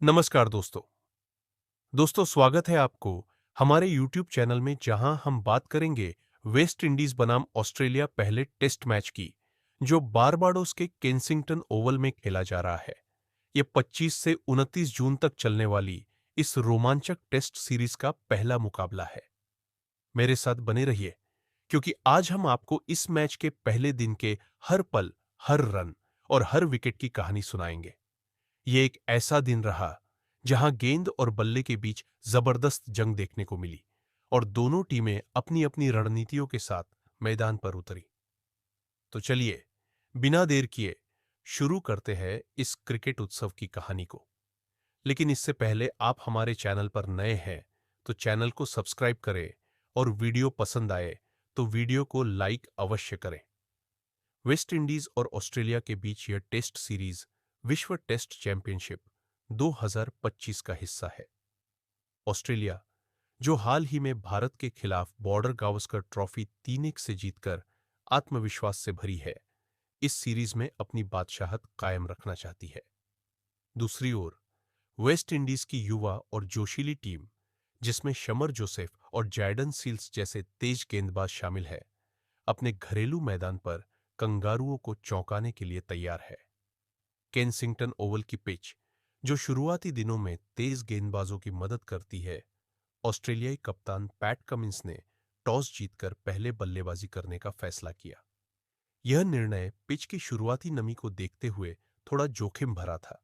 नमस्कार दोस्तों। स्वागत है आपको हमारे YouTube चैनल में जहां हम बात करेंगे वेस्ट इंडीज बनाम ऑस्ट्रेलिया पहले टेस्ट मैच की, जो बारबाडोस के केंसिंगटन ओवल में खेला जा रहा है। ये 25 से 29 जून तक चलने वाली इस रोमांचक टेस्ट सीरीज का पहला मुकाबला है। मेरे साथ बने रहिए, क्योंकि आज हम आपको इस मैच के पहले दिन के हर पल, हर रन और हर विकेट की कहानी सुनाएंगे। ये एक ऐसा दिन रहा जहां गेंद और बल्ले के बीच जबरदस्त जंग देखने को मिली और दोनों टीमें अपनी अपनी रणनीतियों के साथ मैदान पर उतरी। तो चलिए, बिना देर किए शुरू करते हैं इस क्रिकेट उत्सव की कहानी को। लेकिन इससे पहले आप हमारे चैनल पर नए हैं तो चैनल को सब्सक्राइब करें और वीडियो पसंद आए तो वीडियो को लाइक अवश्य करें। वेस्ट इंडीज और ऑस्ट्रेलिया के बीच यह टेस्ट सीरीज विश्व टेस्ट चैंपियनशिप 2025 का हिस्सा है। ऑस्ट्रेलिया, जो हाल ही में भारत के खिलाफ बॉर्डर गावस्कर ट्रॉफी 3-1 से जीतकर आत्मविश्वास से भरी है, इस सीरीज में अपनी बादशाहत कायम रखना चाहती है। दूसरी ओर वेस्ट इंडीज की युवा और जोशीली टीम, जिसमें शमर जोसेफ और जैडन सील्स जैसे तेज गेंदबाज शामिल है, अपने घरेलू मैदान पर कंगारुओं को चौंकाने के लिए तैयार है। केंसिंगटन ओवल की पिच, जो शुरुआती दिनों में तेज गेंदबाजों की मदद करती है, ऑस्ट्रेलियाई कप्तान पैट कमिंस ने टॉस जीतकर पहले बल्लेबाजी करने का फैसला किया। यह निर्णय पिच की शुरुआती नमी को देखते हुए थोड़ा जोखिम भरा था,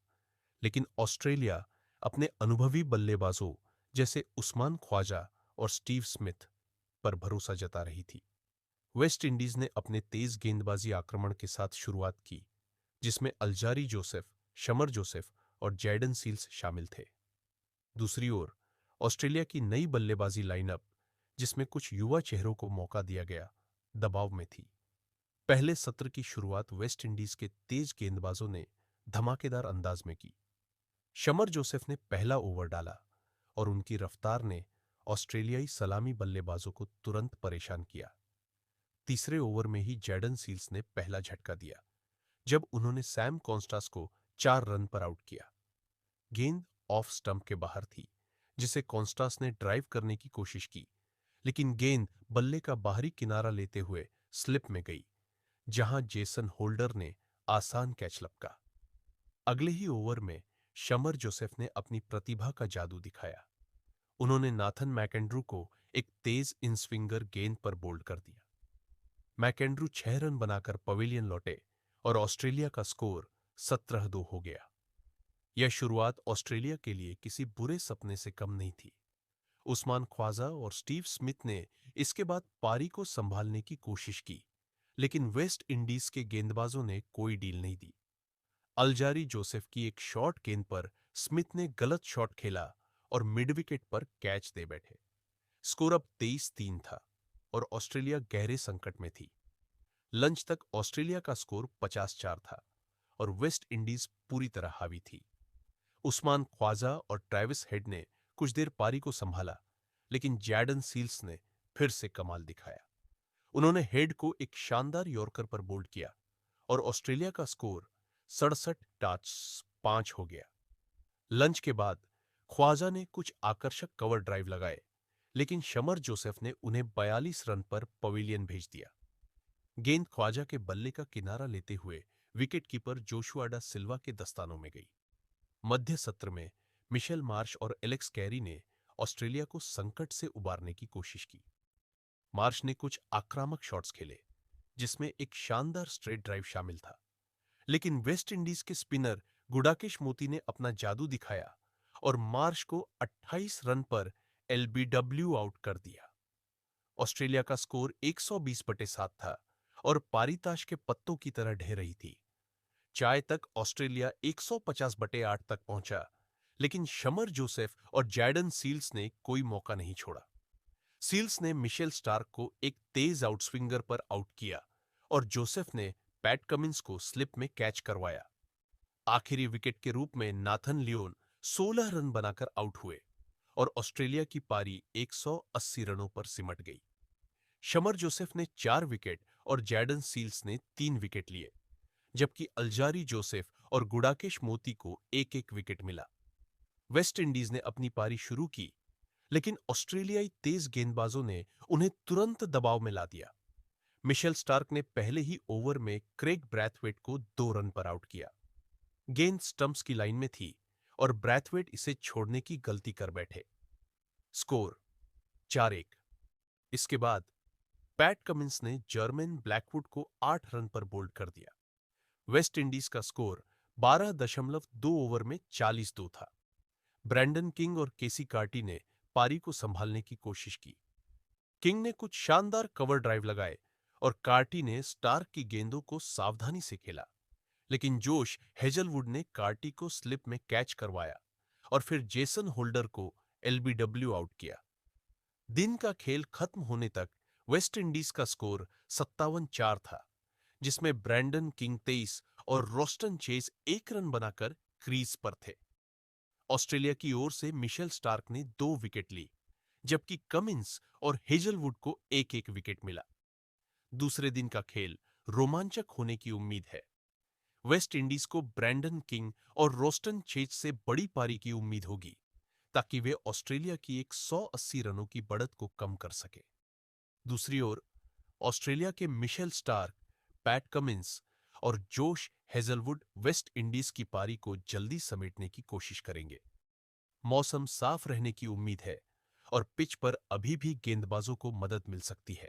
लेकिन ऑस्ट्रेलिया अपने अनुभवी बल्लेबाजों जैसे उस्मान ख्वाजा और स्टीव स्मिथ पर भरोसा जता रही थी। वेस्ट इंडीज ने अपने तेज गेंदबाजी आक्रमण के साथ शुरुआत की, जिसमें अल्जारी जोसेफ, शमर जोसेफ और जैडन सील्स शामिल थे। दूसरी ओर ऑस्ट्रेलिया की नई बल्लेबाजी लाइनअप, जिसमें कुछ युवा चेहरों को मौका दिया गया, दबाव में थी। पहले सत्र की शुरुआत वेस्ट इंडीज के तेज गेंदबाजों ने धमाकेदार अंदाज में की। शमर जोसेफ ने पहला ओवर डाला और उनकी रफ्तार ने ऑस्ट्रेलियाई सलामी बल्लेबाजों को तुरंत परेशान किया। तीसरे ओवर में ही जैडन सील्स ने पहला झटका दिया, जब उन्होंने सैम कॉन्स्टास को 4 रन पर आउट किया। गेंद ऑफ स्टंप के बाहर थी, जिसे कॉन्स्टास ने ड्राइव करने की कोशिश की, लेकिन गेंद बल्ले का बाहरी किनारा लेते हुए स्लिप में गई, जहां जेसन होल्डर ने आसान कैच लपका। अगले ही ओवर में शमर जोसेफ ने अपनी प्रतिभा का जादू दिखाया। उन्होंने नाथन मैकेंड्रू को एक तेज इन स्विंगर गेंद पर बोल्ड कर दिया। मैकेंड्रू 6 रन बनाकर पवेलियन लौटे और ऑस्ट्रेलिया का स्कोर 17-2 हो गया। यह शुरुआत ऑस्ट्रेलिया के लिए किसी बुरे सपने से कम नहीं थी। उस्मान ख्वाजा और स्टीव स्मिथ ने इसके बाद पारी को संभालने की कोशिश की, लेकिन वेस्ट इंडीज के गेंदबाजों ने कोई डील नहीं दी। अल्जारी जोसेफ की एक शॉर्ट गेंद पर स्मिथ ने गलत शॉट खेला और मिड विकेट पर कैच दे बैठे। स्कोर अब 23-3 था और ऑस्ट्रेलिया गहरे संकट में थी। लंच तक ऑस्ट्रेलिया का स्कोर 50-4 था और वेस्ट इंडीज पूरी तरह हावी थी। उस्मान ख्वाजा और ट्रेविस हेड ने कुछ देर पारी को संभाला, लेकिन जैडन सील्स ने फिर से कमाल दिखाया। उन्होंने हेड को एक शानदार यॉर्कर पर बोल्ड किया और ऑस्ट्रेलिया का स्कोर 67-5 हो गया। लंच के बाद ख्वाजा ने कुछ आकर्षक कवर ड्राइव लगाए, लेकिन शमर जोसेफ ने उन्हें 42 रन पर पवेलियन भेज दिया। गेंद ख्वाजा के बल्ले का किनारा लेते हुए विकेटकीपर जोशुआ डा सिल्वा के दस्तानों में गई। मध्य सत्र में मिशेल मार्श और एलेक्स कैरी ने ऑस्ट्रेलिया को संकट से उबारने की कोशिश की। मार्श ने कुछ आक्रामक शॉट्स खेले, जिसमें एक शानदार स्ट्रेट ड्राइव शामिल था, लेकिन वेस्ट इंडीज के स्पिनर गुडाकेश मोती ने अपना जादू दिखाया और मार्श को 28 रन पर एलबीडब्ल्यू आउट कर दिया। ऑस्ट्रेलिया का स्कोर 120/7 था और पारी ताश के पत्तों की तरह ढह रही थी। चाय तक ऑस्ट्रेलिया 150/8 तक पहुंचा, लेकिन शमर जोसेफ और जैडन सील्स ने कोई मौका नहीं छोड़ा। सील्स ने मिशेल स्टार्क को एक तेज आउटस्विंगर पर आउट किया और जोसेफ ने पैट कमिंस को स्लिप में कैच करवाया। आखिरी विकेट के रूप में नाथन लियोन 16 रन बनाकर आउट हुए और ऑस्ट्रेलिया की पारी 180 रनों पर सिमट गई। शमर जोसेफ ने 4 विकेट और जैडन सील्स ने 3 विकेट लिए, जबकि अल्जारी जोसेफ और गुडाकेश मोती को एक एक विकेट मिला। वेस्ट इंडीज ने अपनी पारी शुरू की, लेकिन ऑस्ट्रेलियाई तेज गेंदबाजों ने उन्हें तुरंत दबाव में ला दिया। मिशेल स्टार्क ने पहले ही ओवर में क्रेग ब्रैथवेट को 2 रन पर आउट किया। गेंद स्टंप्स की लाइन में थी और ब्रैथवेट इसे छोड़ने की गलती कर बैठे। स्कोर 4-1। इसके बाद पैट कमिंस ने जर्मन ब्लैकवुड को 8 रन पर बोल्ड कर दिया। वेस्ट इंडीज का स्कोर 12.2 ओवर में 42 था। ब्रैंडन किंग और केसी कार्टी ने पारी को संभालने की कोशिश की। किंग ने कुछ शानदार कवर ड्राइव लगाए और कार्टी ने स्टार्क की गेंदों को सावधानी से खेला, लेकिन जोश हेजलवुड ने कार्टी को स्लिप में कैच करवाया और फिर जेसन होल्डर को एलबीडब्ल्यू आउट किया। दिन का खेल खत्म होने तक वेस्ट इंडीज का स्कोर 57-4 था, जिसमें ब्रैंडन किंग 23 और रोस्टन चेज 1 रन बनाकर क्रीज पर थे। ऑस्ट्रेलिया की ओर से मिशेल स्टार्क ने 2 विकेट ली, जबकि कमिंस और हेजलवुड को एक एक विकेट मिला। दूसरे दिन का खेल रोमांचक होने की उम्मीद है। वेस्ट इंडीज को ब्रैंडन किंग और रोस्टन चेज से बड़ी पारी की उम्मीद होगी, ताकि वे ऑस्ट्रेलिया की एक 180 रनों की बढ़त को कम कर सके। दूसरी ओर ऑस्ट्रेलिया के मिशेल स्टार्क, पैट कमिंस और जोश हेजलवुड वेस्ट इंडीज की पारी को जल्दी समेटने की कोशिश करेंगे। मौसम साफ रहने की उम्मीद है और पिच पर अभी भी गेंदबाजों को मदद मिल सकती है।